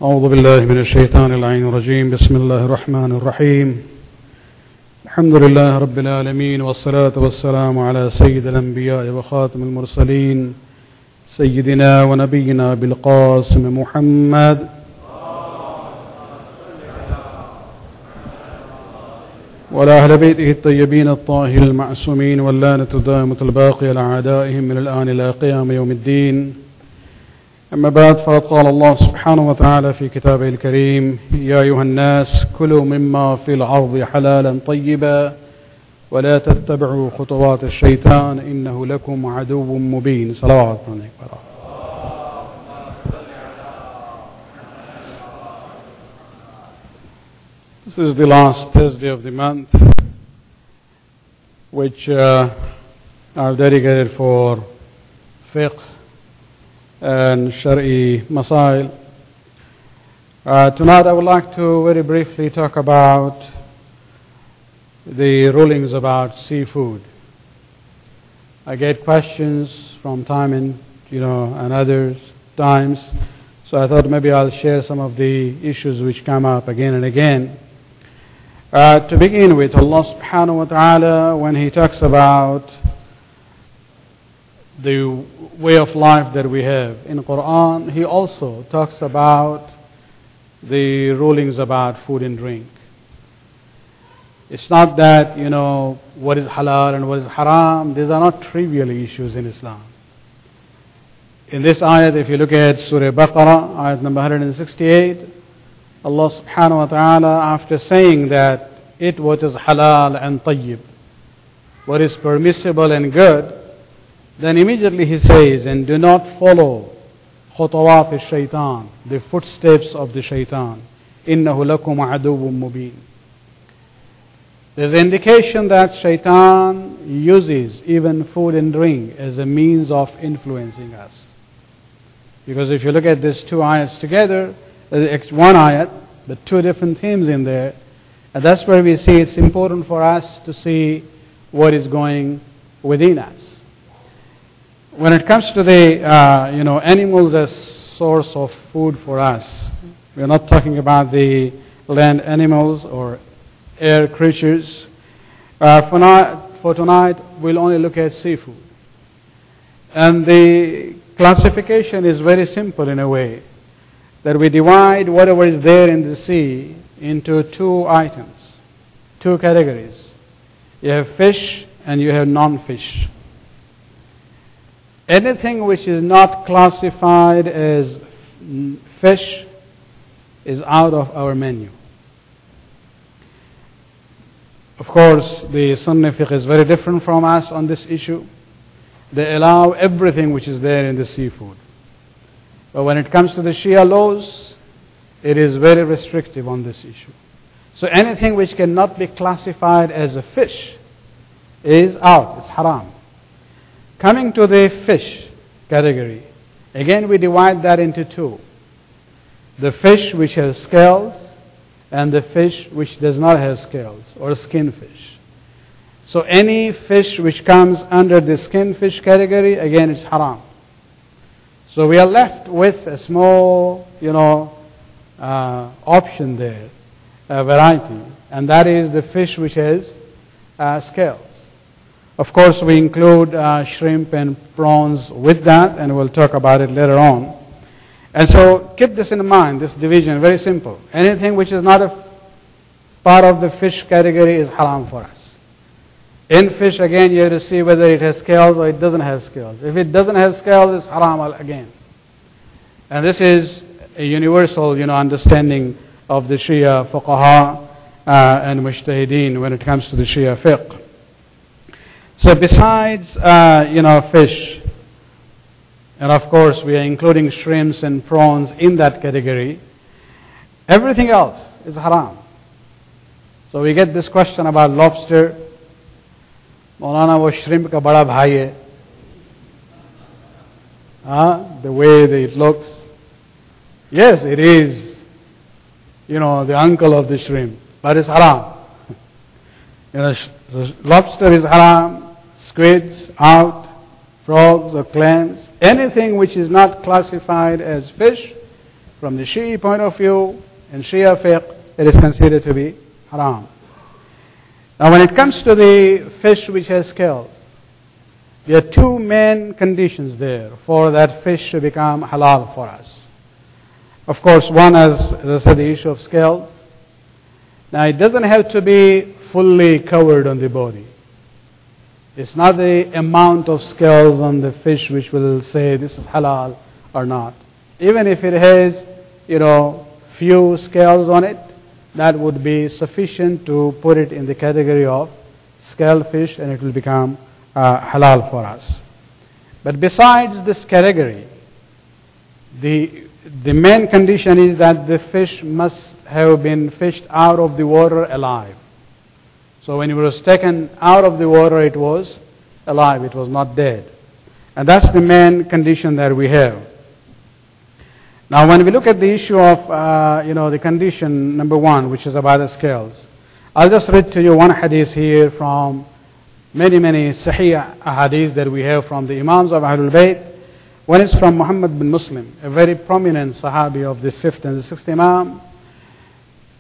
أعوذ بالله من الشيطان اللعين الرجيم بسم الله الرحمن الرحيم الحمد لله رب العالمين والصلاة والسلام على سيد الأنبياء وخاتم المرسلين سيدنا ونبينا بالقاسم محمد وعلى أهل بيته الطيبين الطاهرين المعصومين واللعنة الدائمة الباقية على أعدائهم من الآن إلى قيام يوم الدين. أما بعد، فقد قال الله سبحانه وتعالى في كتابه الكريم: يا أيها الناس كلوا مما في الأرض حلالا طيبا ولا تتبعوا خطوات الشيطان إنه لكم عدو مبين. صلوات عليك. This is the last Thursday of the month, which are dedicated for fiqh and Shari'i Masail. Tonight I would like to very briefly talk about the rulings about seafood. I get questions from time and other times, so I thought maybe I'll share some of the issues which come up again and again. To begin with, Allah subhanahu wa ta'ala, when He talks about the way of life that we have in Quran, He also talks about the rulings about food and drink. It's not that, what is halal and what is haram. These are not trivial issues in Islam. In this ayat, if you look at Surah Baqarah, ayat number 168, Allah subhanahu wa ta'ala, after saying that it what is halal and tayyib, what is permissible and good, then immediately He says, and do not follow khutawat al-shaytan, the footsteps of the shaitan. Innahu lakum aduwwun mubin. There's an indication that shaitan uses even food and drink as a means of influencing us. Because if you look at these two ayats together, one ayat, but two different themes in there, and that's where we see it's important for us to see what is going within us. When it comes to the animals as source of food for us, we're not talking about the land animals or air creatures. For tonight, we'll only look at seafood. And the classification is very simple in a way, that we divide whatever is there in the sea into two items, two categories. You have fish and you have non-fish. Anything which is not classified as fish is out of our menu. Of course, the Sunni fiqh is very different from us on this issue. They allow everything which is there in the seafood. But when it comes to the Shia laws, it is very restrictive on this issue. So anything which cannot be classified as a fish is out, it's haram. Coming to the fish category, again we divide that into two. The fish which has scales and the fish which does not have scales, or skin fish. So any fish which comes under the skin fish category, again it's haram. So we are left with a small, option there, a variety, and that is the fish which has scales. Of course, we include shrimp and prawns with that, and we'll talk about it later on. And so keep this in mind, this division, very simple. Anything which is not a part of the fish category is haram for us. In fish, again, you have to see whether it has scales or it doesn't have scales. If it doesn't have scales, it's haram again. And this is a universal, understanding of the Shia fuqaha and mujtahideen when it comes to the Shia fiqh. So besides, fish, and of course we are including shrimps and prawns in that category, everything else is haram. So we get this question about lobster. Maulana, wo shrimp ka bada bhai hai. The way that it looks. Yes, it is, the uncle of the shrimp, but it's haram. Lobster is haram, squids out, frogs or clams, anything which is not classified as fish from the Shi'i point of view, in Shia fiqh, it is considered to be haram. Now when it comes to the fish which has scales, there are two main conditions there for that fish to become halal for us. Of course, one is, as I said, the issue of scales. Now it doesn't have to be fully covered on the body. It's not the amount of scales on the fish which will say this is halal or not. Even if it has, few scales on it, that would be sufficient to put it in the category of scale fish, and it will become halal for us. But besides this category, the main condition is that the fish must have been fished out of the water alive. So when it was taken out of the water, it was alive, it was not dead. And that's the main condition that we have. Now when we look at the issue of, the condition number one, which is about the scales, I'll just read to you one hadith here from many sahih hadiths that we have from the Imams of Ahlul Bayt. One is from Muhammad bin Muslim, a very prominent Sahabi of the 5th and the 6th Imam.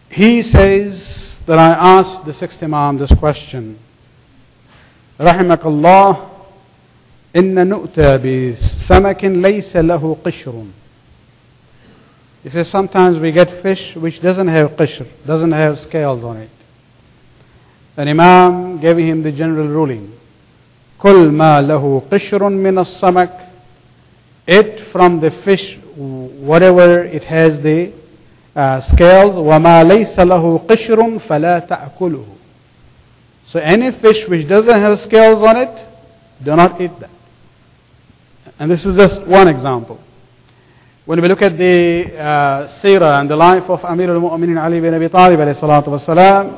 He says that I asked the 6th Imam this question. رحمك الله إن نؤتى بسمك ليس له قشر. He says sometimes we get fish which doesn't have qishr, doesn't have scales on it. And Imam gave him the general ruling. كل ما له قشر من السمك. Eat from the fish whatever it has the scales. وما ليس له قشر فلا تأكله. So any fish which doesn't have scales on it, do not eat that. And this is just one example. When we look at the seerah and the life of Amir al-Mu'minin Ali bin Abi Talib alayhi salatu wasalam,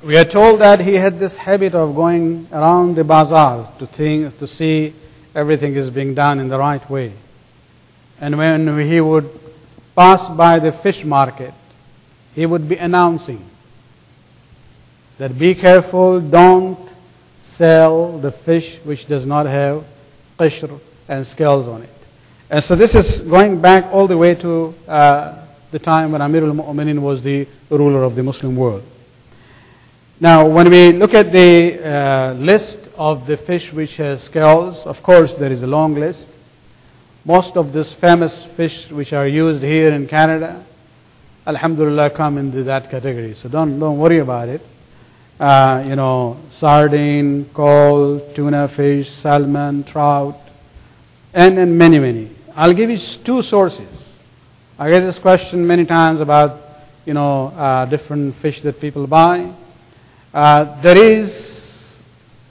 we are told that he had this habit of going around the bazaar to see everything is being done in the right way. And when he would pass by the fish market, he would be announcing that be careful, don't sell the fish which does not have qishr and scales on it. And so this is going back all the way to the time when Amir al-Mu'minin was the ruler of the Muslim world. Now, when we look at the list of the fish which has scales, of course there is a long list. Most of these famous fish which are used here in Canada, alhamdulillah, come into that category. So don't worry about it. Sardine, coal, tuna fish, salmon, trout, and many. I'll give you two sources. I get this question many times about, different fish that people buy. There is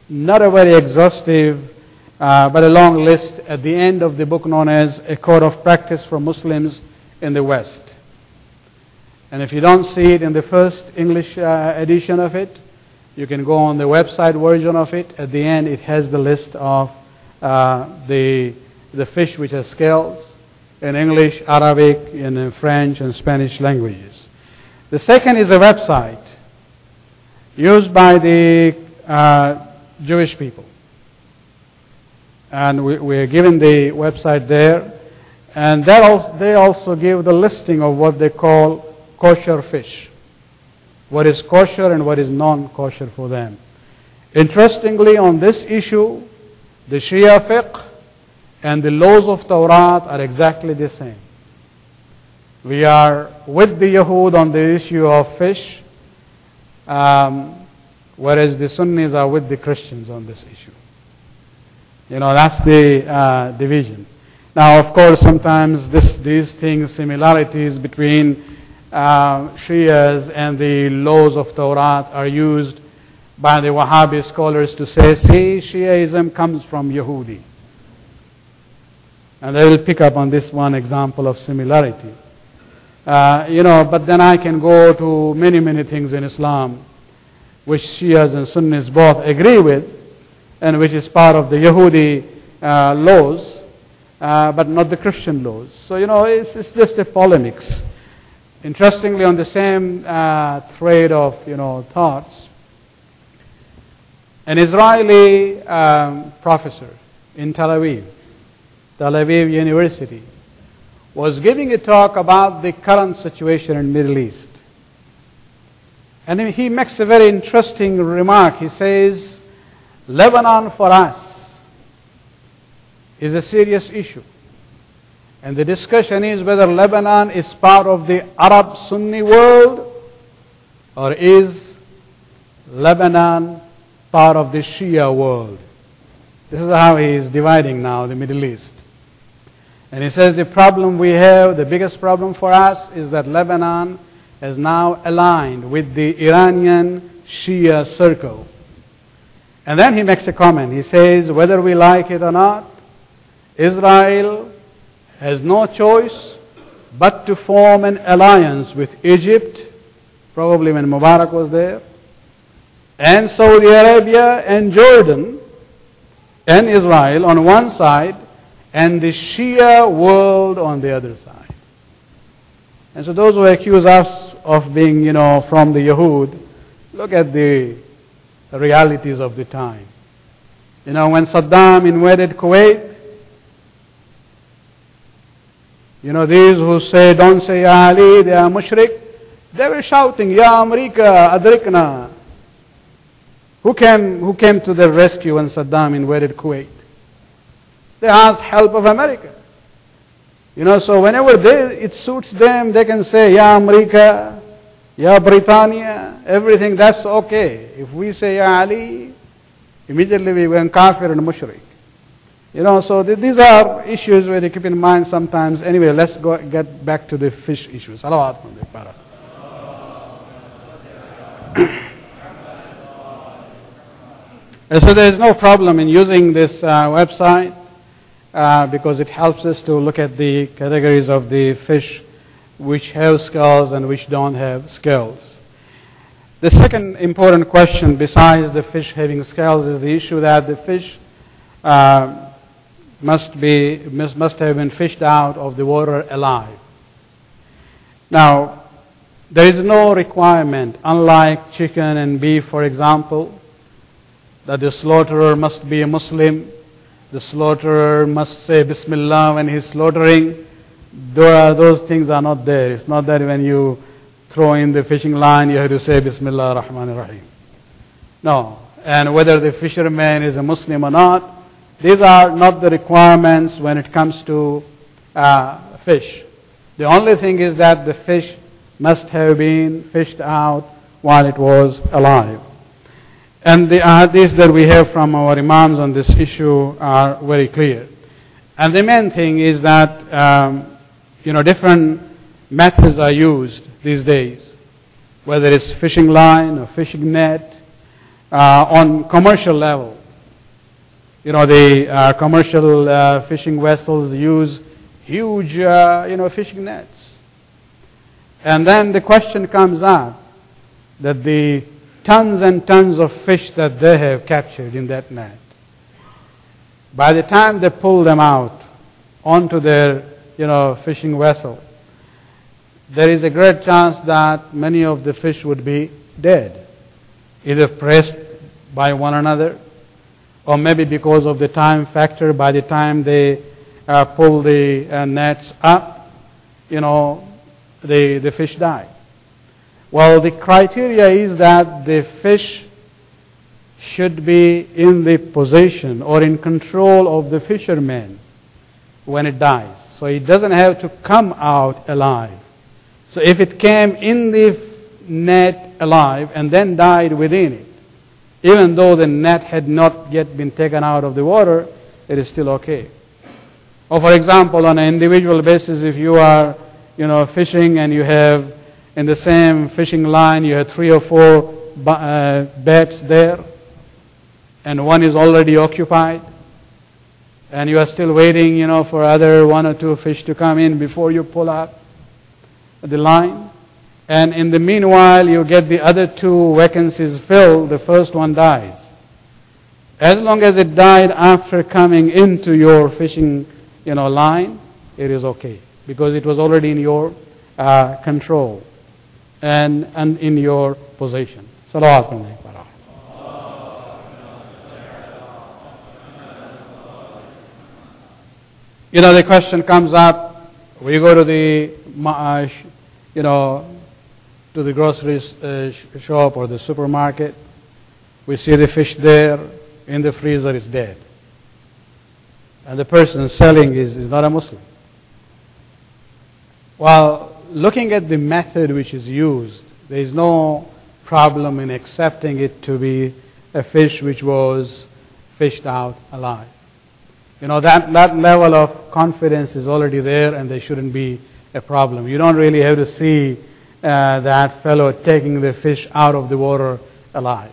not a very exhaustive, but a long list at the end of the book known as A Code of Practice for Muslims in the West. And if you don't see it in the first English edition of it, you can go on the website version of it. At the end, it has the list of the fish which has scales in English, Arabic, in French, and Spanish languages. The second is a website used by the Jewish people. And we are given the website there. And they also give the listing of what they call kosher fish. What is kosher and what is non-kosher for them. Interestingly, on this issue, the Shia fiqh and the laws of Torah are exactly the same. We are with the Yahud on the issue of fish, whereas the Sunnis are with the Christians on this issue. That's the division. Now, of course, sometimes these things, similarities between Shias and the laws of Torah are used by the Wahhabi scholars to say, see, Shiaism comes from Yahudi. And they will pick up on this one example of similarity. But then I can go to many things in Islam which Shias and Sunnis both agree with, and which is part of the Yahudi laws, but not the Christian laws. So, it's just a polemics. Interestingly, on the same thread of, thoughts, an Israeli professor in Tel Aviv University, was giving a talk about the current situation in the Middle East. And he makes a very interesting remark. He says, Lebanon for us is a serious issue. And the discussion is whether Lebanon is part of the Arab Sunni world or is Lebanon part of the Shia world. This is how he is dividing now the Middle East. And he says the problem we have, the biggest problem for us is that Lebanon is now aligned with the Iranian Shia circle. And then he makes a comment. He says, whether we like it or not, Israel has no choice but to form an alliance with Egypt, probably when Mubarak was there, and Saudi Arabia and Jordan and Israel on one side, and the Shia world on the other side. And so those who accuse us of being, from the Yahud, look at the realities of the time. When Saddam invaded Kuwait, these who say, don't say Ya Ali, they are mushrik, they were shouting, Ya America, adrikna. Who came to their rescue when Saddam invaded Kuwait? They asked help of America. So whenever it suits them, they can say, Ya America, Ya Britannia, everything, that's okay. If we say Ya Ali, immediately we went kafir and mushrik. So these are issues where you keep in mind sometimes. Anyway, let's get back to the fish issues. Salawat. So there is no problem in using this website because it helps us to look at the categories of the fish which have scales and which don't have scales. The second important question besides the fish having scales is the issue that the fish must have been fished out of the water alive. Now, there is no requirement, unlike chicken and beef, for example, that the slaughterer must be a Muslim, the slaughterer must say Bismillah when he's slaughtering. Those things are not there. It's not that when you throw in the fishing line, you have to say Bismillah ar-Rahman ar-Rahim. No. And whether the fisherman is a Muslim or not, these are not the requirements when it comes to fish. The only thing is that the fish must have been fished out while it was alive. And the hadiths that we have from our imams on this issue are very clear. And the main thing is that, different methods are used these days, whether it's fishing line or fishing net, on commercial level. The commercial fishing vessels use huge, fishing nets. And then the question comes up that the tons and tons of fish that they have captured in that net, by the time they pull them out onto their, fishing vessel, there is a great chance that many of the fish would be dead, either pressed by one another, or maybe because of the time factor, by the time they pull the nets up, the fish die. Well, the criteria is that the fish should be in the possession or in control of the fisherman when it dies. So it doesn't have to come out alive. So if it came in the net alive and then died within it, even though the net had not yet been taken out of the water, it is still okay. Or for example, on an individual basis, if you are, fishing and you have in the same fishing line, you have 3 or 4 beds there, and one is already occupied, and you are still waiting, for other 1 or 2 fish to come in before you pull up the line. And in the meanwhile, you get the other 2 vacancies filled, the first one dies. As long as it died after coming into your fishing, line, it is okay, because it was already in your control and in your possession. Salawat alaykum. The question comes up, we go to the, to the grocery shop or the supermarket, we see the fish there, in the freezer is dead. And the person selling is not a Muslim. Well, looking at the method which is used, there is no problem in accepting it to be a fish which was fished out alive. That level of confidence is already there, and there shouldn't be a problem. You don't really have to see that fellow taking the fish out of the water alive.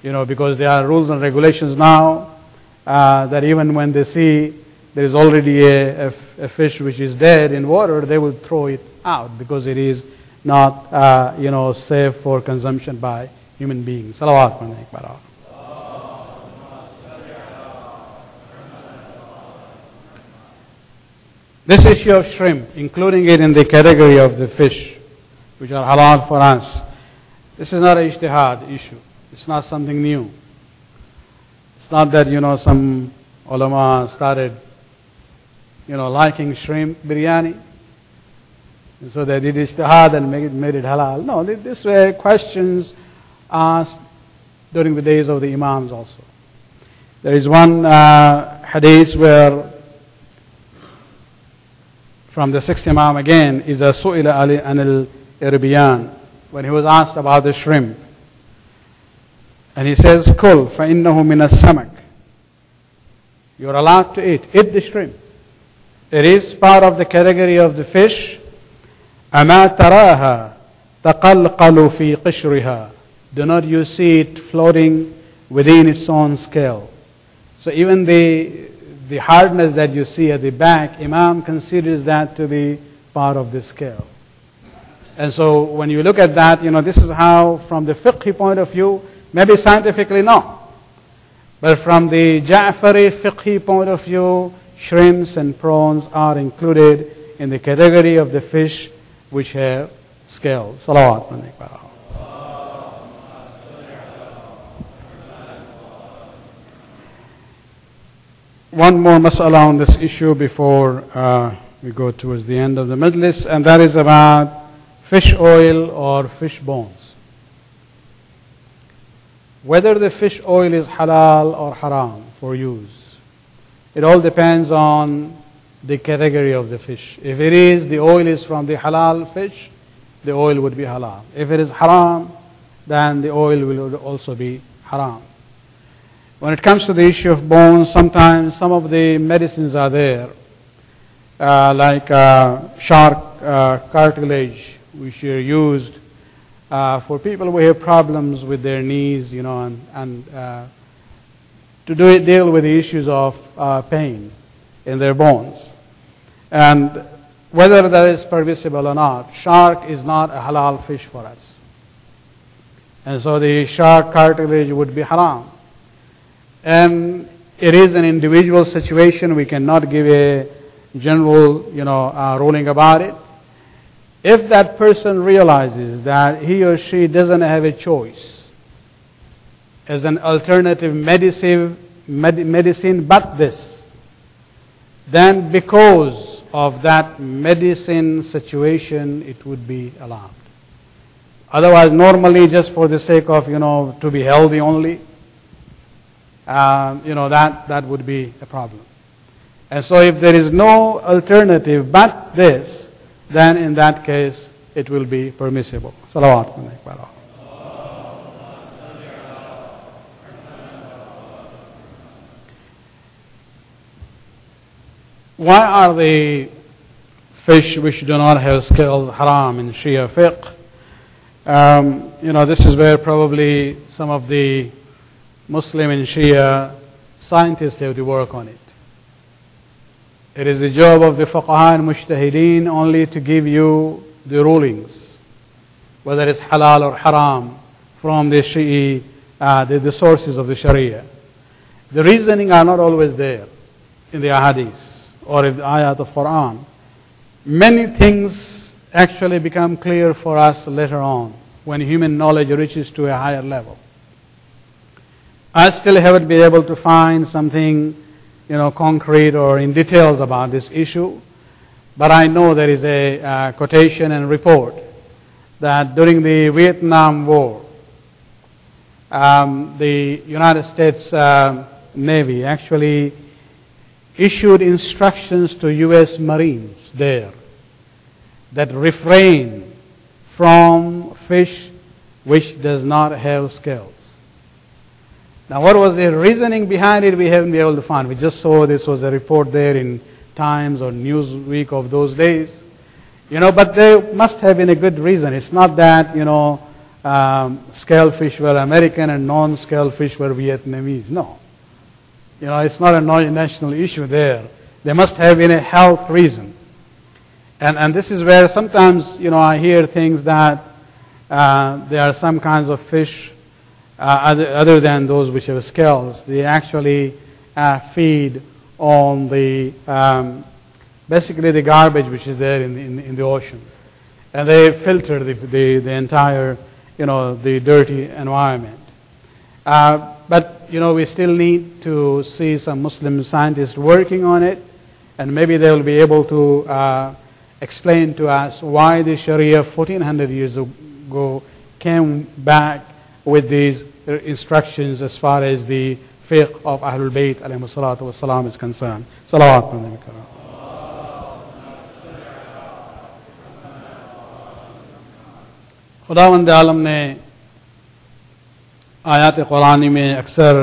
Because there are rules and regulations now that even when they see there is already a fish which is dead in water, they will throw it out because it is not, safe for consumption by human beings. Salawat alayhi. This issue of shrimp, including it in the category of the fish, which are halal for us, this is not an ijtihad issue. It's not something new. It's not that, some ulama started, liking shrimp biryani. And so they did ijtihad and made it halal. No, these were questions asked during the days of the imams also. There is one hadith where, from the sixth imam again, is a su'ila ali anil irbiyan, when he was asked about the shrimp. And he says, Kul فَإِنَّهُ مِنَ السَّمَكِ. You're allowed to eat the shrimp. It is part of the category of the fish. أَمَا تَرَاهَا تَقَلْقَلُ فِي قِشْرِهَا. Do not you see it floating within its own scale? So even the hardness that you see at the back, Imam considers that to be part of the scale. And so when you look at that, this is how, from the fiqh point of view, maybe scientifically no. But from the Ja'fari fiqh point of view, shrimps and prawns are included in the category of the fish which have scales. Salawat alayhi. One more mas'ala on this issue before we go towards the end of the majlis, and that is about fish oil or fish bones. Whether the fish oil is halal or haram for use, it all depends on the category of the fish. If it is, the oil is from the halal fish, the oil would be halal. If it is haram, then the oil will also be haram. When it comes to the issue of bones, sometimes some of the medicines are there, like shark cartilage, which are used for people who have problems with their knees, and to deal with the issues of pain in their bones. And whether that is permissible or not, shark is not a halal fish for us. And so the shark cartilage would be haram. And it is an individual situation. We cannot give a general, ruling about it. If that person realizes that he or she doesn't have a choice as an alternative medicine but this, then because of that medicine situation, it would be allowed. Otherwise, normally just for the sake of, to be healthy only, that would be a problem. And so if there is no alternative but this, then in that case it will be permissible. Salawat alayhi. Why are the fish which do not have scales haram in Shia fiqh? This is where probably some of the Muslim and Shia scientists have to work on it. It is the job of the fuqaha and mujtahideen only to give you the rulings, whether it's halal or haram, from the Shi'i, the sources of the Sharia. The reasoning are not always there in the ahadith or in the ayat of Quran. Many things actually become clear for us later on when human knowledge reaches to a higher level. I still haven't been able to find something concrete or in details about this issue, but I know there is a quotation and report that during the Vietnam War, the United States Navy actually issued instructions to U.S. Marines there that refrain from fish which does not have scales. Now, what was the reasoning behind it? We haven't been able to find. We just saw this was a report there in Times or Newsweek of those days. But there must have been a good reason. It's not that, scale fish were American and non-scale fish were Vietnamese. No. It's not a national issue there. There must have been a health reason. And this is where sometimes, I hear things that there are some kinds of fish other than those which have scales. They actually feed on the basically the garbage which is there in the ocean, and they filter the entire the dirty environment. But we still need to see some Muslim scientists working on it, and maybe they will be able to explain to us why the Sharia 1400 years ago came back with these instructions as far as the fiqh of Ahlul Bayt alayhi salatu wassalam is concerned. Salawat on Nabi Karam. خداوند عالم نے آیات قرآنی میں اکثر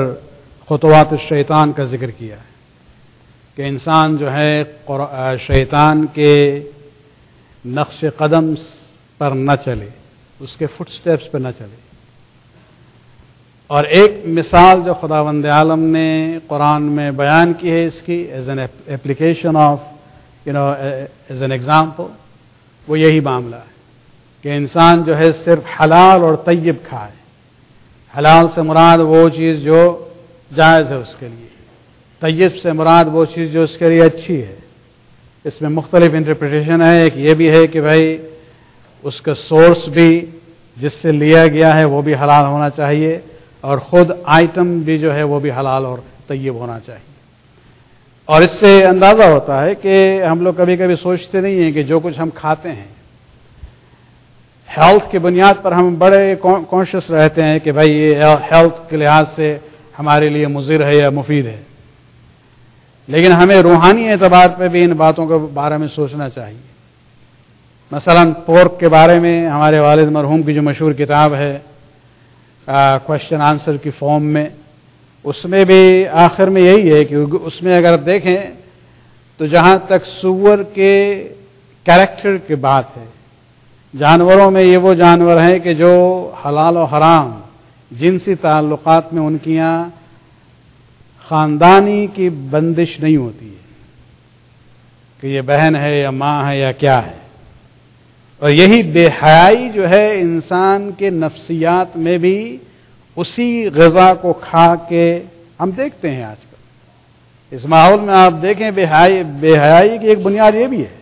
خطوات الشیطان کا ذکر کیا ہے کہ انسان جو ہے شیطان کے نقش قدم پر نہ چلے، اس کے فٹ سٹیپس پہ نہ چلے. اور ایک مثال جو خداوند عالم نے قرآن میں بیان کی ہے اس کی as an application of as an example, وہ یہی معاملہ ہے کہ انسان جو ہے صرف حلال اور طیب کھائے. حلال سے مراد وہ چیز جو جائز ہے اس کے لیے، طیب سے مراد وہ چیز جو اس کے لیے اچھی ہے. اس میں مختلف انٹرپریٹیشن ہے. ایک یہ بھی ہے کہ بھائی اس کا سورس بھی جس سے لیا گیا ہے وہ بھی حلال ہونا چاہیے، اور خود آئٹم بھی جو ہے وہ بھی حلال اور طیب ہونا چاہیے. اور اس سے اندازہ ہوتا ہے کہ ہم لوگ کبھی کبھی سوچتے نہیں ہیں کہ جو کچھ ہم کھاتے ہیں ہیلتھ کی بنیاد پر ہم بڑے کانشیس رہتے ہیں کہ بھائی یہ ہیلتھ کے لحاظ سے ہمارے لیے مضر ہے یا مفید ہے، لیکن ہمیں روحانی اعتبار پہ بھی ان باتوں کے بارے میں سوچنا چاہیے. مثلا پورک کے بارے میں ہمارے والد مرحوم کی جو مشہور کتاب ہے کوشچن آنسر کی فارم میں، اس میں بھی آخر میں یہی ہے کہ اس میں اگر دیکھیں تو جہاں تک سور کے کیریکٹر کی بات ہے، جانوروں میں یہ وہ جانور ہیں کہ جو حلال و حرام جنسی تعلقات میں ان کی یہاں خاندانی کی بندش نہیں ہوتی ہے کہ یہ بہن ہے یا ماں ہے یا کیا ہے. اور یہی بے حیائی جو ہے انسان کے نفسیات میں بھی اسی غذا کو کھا کے ہم دیکھتے ہیں. آج کل اس ماحول میں آپ دیکھیں بے حیائی کی ایک بنیاد یہ بھی ہے.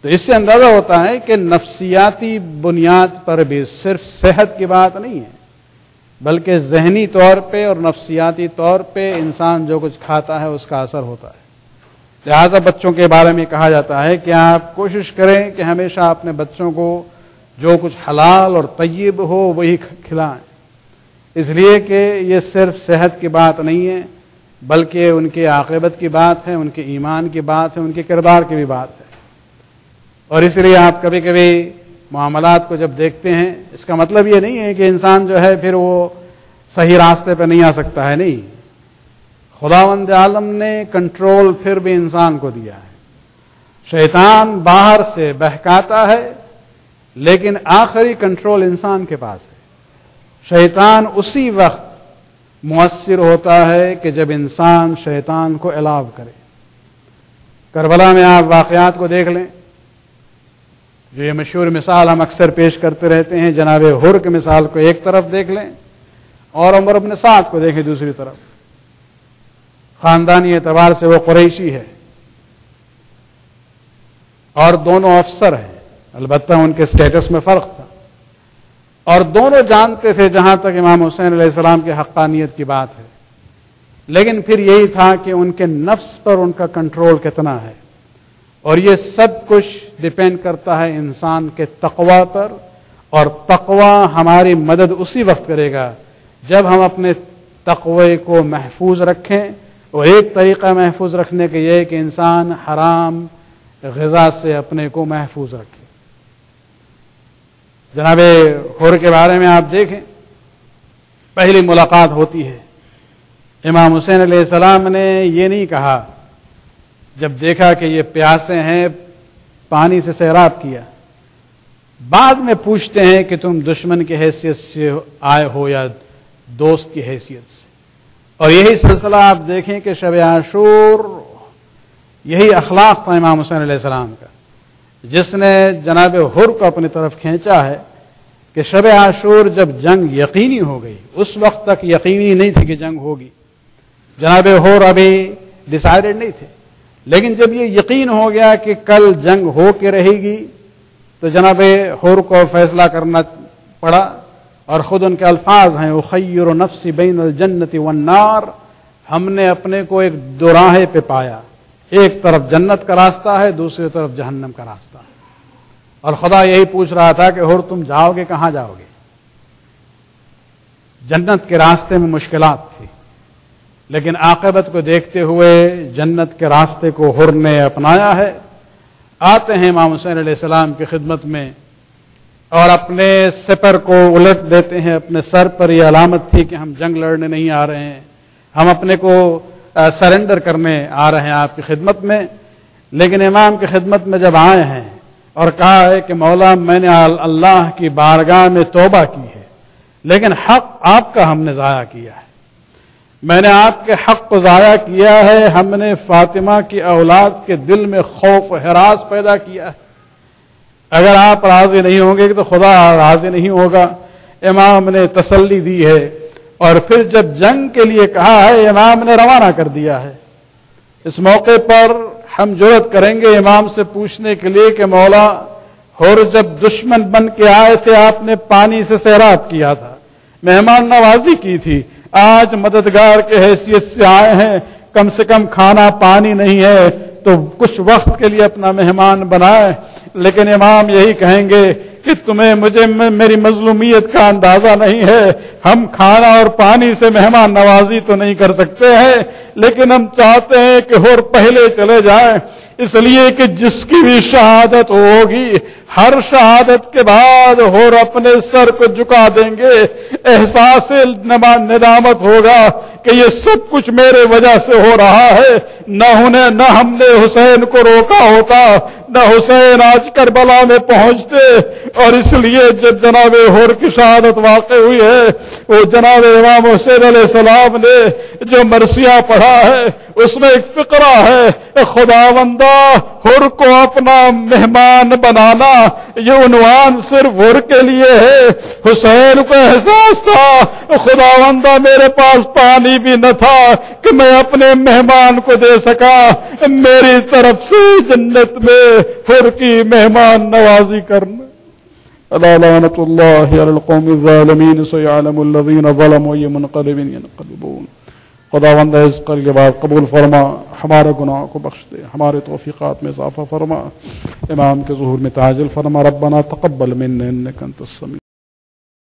تو اس سے اندازہ ہوتا ہے کہ نفسیاتی بنیاد پر بھی صرف صحت کی بات نہیں ہے، بلکہ ذہنی طور پہ اور نفسیاتی طور پہ انسان جو کچھ کھاتا ہے اس کا اثر ہوتا ہے. لہذا بچوں کے بارے میں کہا جاتا ہے کہ آپ کوشش کریں کہ ہمیشہ اپنے بچوں کو جو کچھ حلال اور طیب ہو وہی کھلائیں، اس لیے کہ یہ صرف صحت کی بات نہیں ہے بلکہ ان کے عاقبت کی بات ہے، ان کے ایمان کی بات ہے، ان کے کردار کی بھی بات ہے. اور اس لیے آپ کبھی کبھی معاملات کو جب دیکھتے ہیں اس کا مطلب یہ نہیں ہے کہ انسان جو ہے پھر وہ صحیح راستے پہ نہیں آ سکتا ہے. نہیں، خداوند عالم نے کنٹرول پھر بھی انسان کو دیا ہے. شیطان باہر سے بہکاتا ہے لیکن آخری کنٹرول انسان کے پاس ہے. شیطان اسی وقت مؤثر ہوتا ہے کہ جب انسان شیطان کو الاو کرے. کربلا میں آپ واقعات کو دیکھ لیں، جو یہ مشہور مثال ہم اکثر پیش کرتے رہتے ہیں، جناب حر کی مثال کو ایک طرف دیکھ لیں اور عمر بن سعد کو دیکھیں دوسری طرف. خاندانی اعتبار سے وہ قریشی ہے اور دونوں افسر ہیں، البتہ ان کے سٹیٹس میں فرق تھا، اور دونوں جانتے تھے جہاں تک امام حسین علیہ السلام کی حقانیت کی بات ہے لیکن پھر یہی تھا کہ ان کے نفس پر ان کا کنٹرول کتنا ہے، اور یہ سب کچھ ڈیپینڈ کرتا ہے انسان کے تقوی پر، اور تقوی ہماری مدد اسی وقت کرے گا جب ہم اپنے تقوی کو محفوظ رکھیں. اور ایک طریقہ محفوظ رکھنے کا یہ ہے کہ انسان حرام غذا سے اپنے کو محفوظ رکھے. جناب حور کے بارے میں آپ دیکھیں، پہلی ملاقات ہوتی ہے، امام حسین علیہ السلام نے یہ نہیں کہا جب دیکھا کہ یہ پیاسے ہیں پانی سے سیراب کیا. بعد میں پوچھتے ہیں کہ تم دشمن کی حیثیت سے آئے ہو یا دوست کی حیثیت سے. اور یہی سلسلہ آپ دیکھیں کہ شب عاشور یہی اخلاق تھا امام حسین علیہ السلام کا، جس نے جناب حر کو اپنی طرف کھینچا ہے کہ شب عاشور جب جنگ یقینی ہو گئی، اس وقت تک یقینی نہیں تھی کہ جنگ ہوگی، جناب حر ابھی ڈیسائیڈڈ نہیں تھے، لیکن جب یہ یقین ہو گیا کہ کل جنگ ہو کے رہے گی تو جناب حر کو فیصلہ کرنا پڑا. اور خود ان کے الفاظ ہیں اخیر نفسی بین الجنت والنار، ہم نے اپنے کو ایک دوراہے پہ پایا، ایک طرف جنت کا راستہ ہے، دوسری طرف جہنم کا راستہ ہے. اور خدا یہی پوچھ رہا تھا کہ حر تم جاؤ گے کہاں جاؤ گے؟ جنت کے راستے میں مشکلات تھی، لیکن عاقبت کو دیکھتے ہوئے جنت کے راستے کو حر نے اپنایا ہے. آتے ہیں امام حسین علیہ السلام کی خدمت میں اور اپنے سپر کو الٹ دیتے ہیں. اپنے سر پر یہ علامت تھی کہ ہم جنگ لڑنے نہیں آ رہے ہیں، ہم اپنے کو سرنڈر کرنے آ رہے ہیں آپ کی خدمت میں. لیکن امام کی خدمت میں جب آئے ہیں اور کہا ہے کہ مولا میں نے اللہ کی بارگاہ میں توبہ کی ہے، لیکن حق آپ کا ہم نے ضائع کیا ہے، میں نے آپ کے حق کو ضائع کیا ہے، ہم نے فاطمہ کی اولاد کے دل میں خوف و ہراس پیدا کیا ہے، اگر آپ راضی نہیں ہوں گے تو خدا راضی نہیں ہوگا. امام نے تسلی دی ہے اور پھر جب جنگ کے لیے کہا ہے امام نے روانہ کر دیا ہے. اس موقع پر ہم جرأت کریں گے امام سے پوچھنے کے لیے کہ مولا حر جب دشمن بن کے آئے تھے آپ نے پانی سے سیراب کیا تھا، مہمان نوازی کی تھی، آج مددگار کے حیثیت سے آئے ہیں، کم سے کم کھانا پانی نہیں ہے تو کچھ وقت کے لیے اپنا مہمان بنائے. لیکن امام یہی کہیں گے کہ تمہیں مجھے میری مظلومیت کا اندازہ نہیں ہے، ہم کھانا اور پانی سے مہمان نوازی تو نہیں کر سکتے ہیں، لیکن ہم چاہتے ہیں کہ حر پہلے چلے جائیں، اس لیے کہ جس کی بھی شہادت ہوگی ہر شہادت کے بعد حر اپنے سر کو جھکا دیں گے، احساس ندامت ہوگا کہ یہ سب کچھ میرے وجہ سے ہو رہا ہے، نہ ہم نے حسین کو روکا ہوتا، نہ حسین آج کربلا میں پہنچتے. اور اس لیے جب جناب حر کی شہادت واقع ہوئی ہے، وہ جناب امام حسین علیہ السلام نے جو مرثیہ پڑھا ہے اس میں ایک فقرہ ہے، خداوندہ حر کو اپنا مہمان بنانا، یہ عنوان صرف حر کے لیے ہے. حسین کو احساس تھا خداوندہ میرے پاس پانی بھی نہ تھا کہ میں اپنے مہمان کو دے سکا، میری طرف سے جنت میں حر کی مہمان نوازی کرنا. الا لعنت اللہ علی القوم الظالمین سیعلم الذین ظلموا ای منقلب ینقلبون. خداوند اس کل کے بعد قبول فرما، ہمارے گناہوں کو بخش دے، ہمارے توفیقات میں اضافہ فرما، امام کے ظہور میں تعجل فرما. ربنا تقبل منا انک انت السمیع